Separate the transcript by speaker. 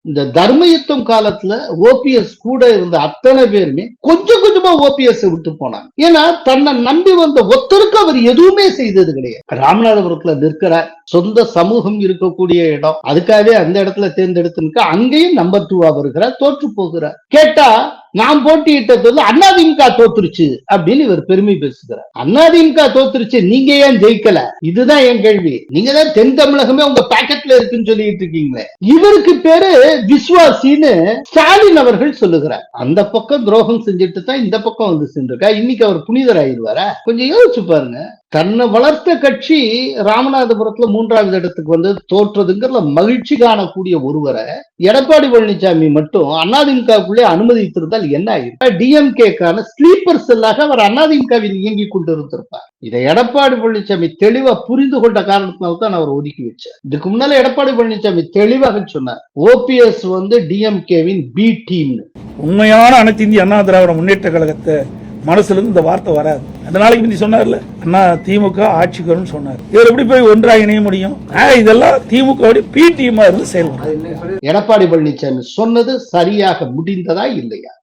Speaker 1: இந்த தர்ம யுத்தம் காலத்துல ஓபிஎஸ் கூட இருந்த அத்தனை பேருமே கொஞ்சம் கொஞ்சமா ஓபிஎஸ் விட்டு போனாங்க. ஏன்னா தன்னை நம்பி வந்த ஒருத்தருக்கு அவர் எதுவுமே செய்தது கிடையாது. ராமநாதபுரத்துல நிற்கிறார், சொந்த சமூகம் இருக்கக்கூடிய இடம், அதுக்காகவே அந்த இடத்துல தேர்ந்தெடுத்து அங்கேயும் நம்பர் 2 வருகிறார், தோற்று போகிறார். கேட்டா நான் போட்டியிட்டது அதிமுக தோத்துருச்சு அப்படின்னு இவர் பெருமை பேசுகிறார். அதிமுக தோத்துருச்சு, நீங்க ஏன் ஜெயிக்கல? இதுதான் என் கேள்வி. நீங்க தான் தென் தமிழகமே உங்க பாக்கெட்ல இருக்குன்னு சொல்லிட்டு இருக்கீங்களே. இவருக்கு பேரு விஸ்வாசின்னு ஸ்டாலின் அவர்கள் சொல்லுகிறார். அந்த பக்கம் துரோகம் செஞ்சுட்டு தான் இந்த பக்கம் வந்து சென்றிருக்கா. இன்னைக்கு அவர் புனிதர் ஆயிடுவாரா? கொஞ்சம் யோசிச்சு பாருங்க. தன்னை வளர்த்த கட்சி ராமநாதபுரத்துல 3வது இடத்துக்கு வந்து தோற்றதுங்கிற மகிழ்ச்சி காணக்கூடிய ஒருவரை எடப்பாடி பழனிசாமி மட்டும் அதிமுகவுக்குள்ளே அனுமதித்திருந்தால் என்ன ஆயிரும்? டிஎம்கேக்கான ஸ்லீப்பர் செல்லாக அவர் அதிமுகவில் இயங்கி கொண்டு இருந்திருப்பார். இதை எடப்பாடி பழனிசாமி தெளிவா புரிந்து கொண்ட காரணத்தினால்தான் அவர் ஒதுக்கி வச்சார். இதுக்கு முன்னால எடப்பாடி பழனிசாமி தெளிவாக சொன்னார், ஓபிஎஸ் வந்து டிஎம்கேவின் பி டீம்.
Speaker 2: உண்மையான அனைத்து இந்திய அண்ணா திராவிட முன்னேற்ற கழகத்தை மனசுல இருந்து இந்த வார்த்தை வராது. அதனால இப்படி சொன்னார்ல, அண்ணா திமுக ஆட்சிக்கு வரும்னு சொன்னார். இவர் எப்படி போய் ஒன்றாக இணைய முடியும்? இதெல்லாம் திமுக பி டீமா இருந்து செயல்படும்.
Speaker 1: எடப்பாடி பழனிசாமி சொன்னது சரியாக முடிந்ததா இல்லையா?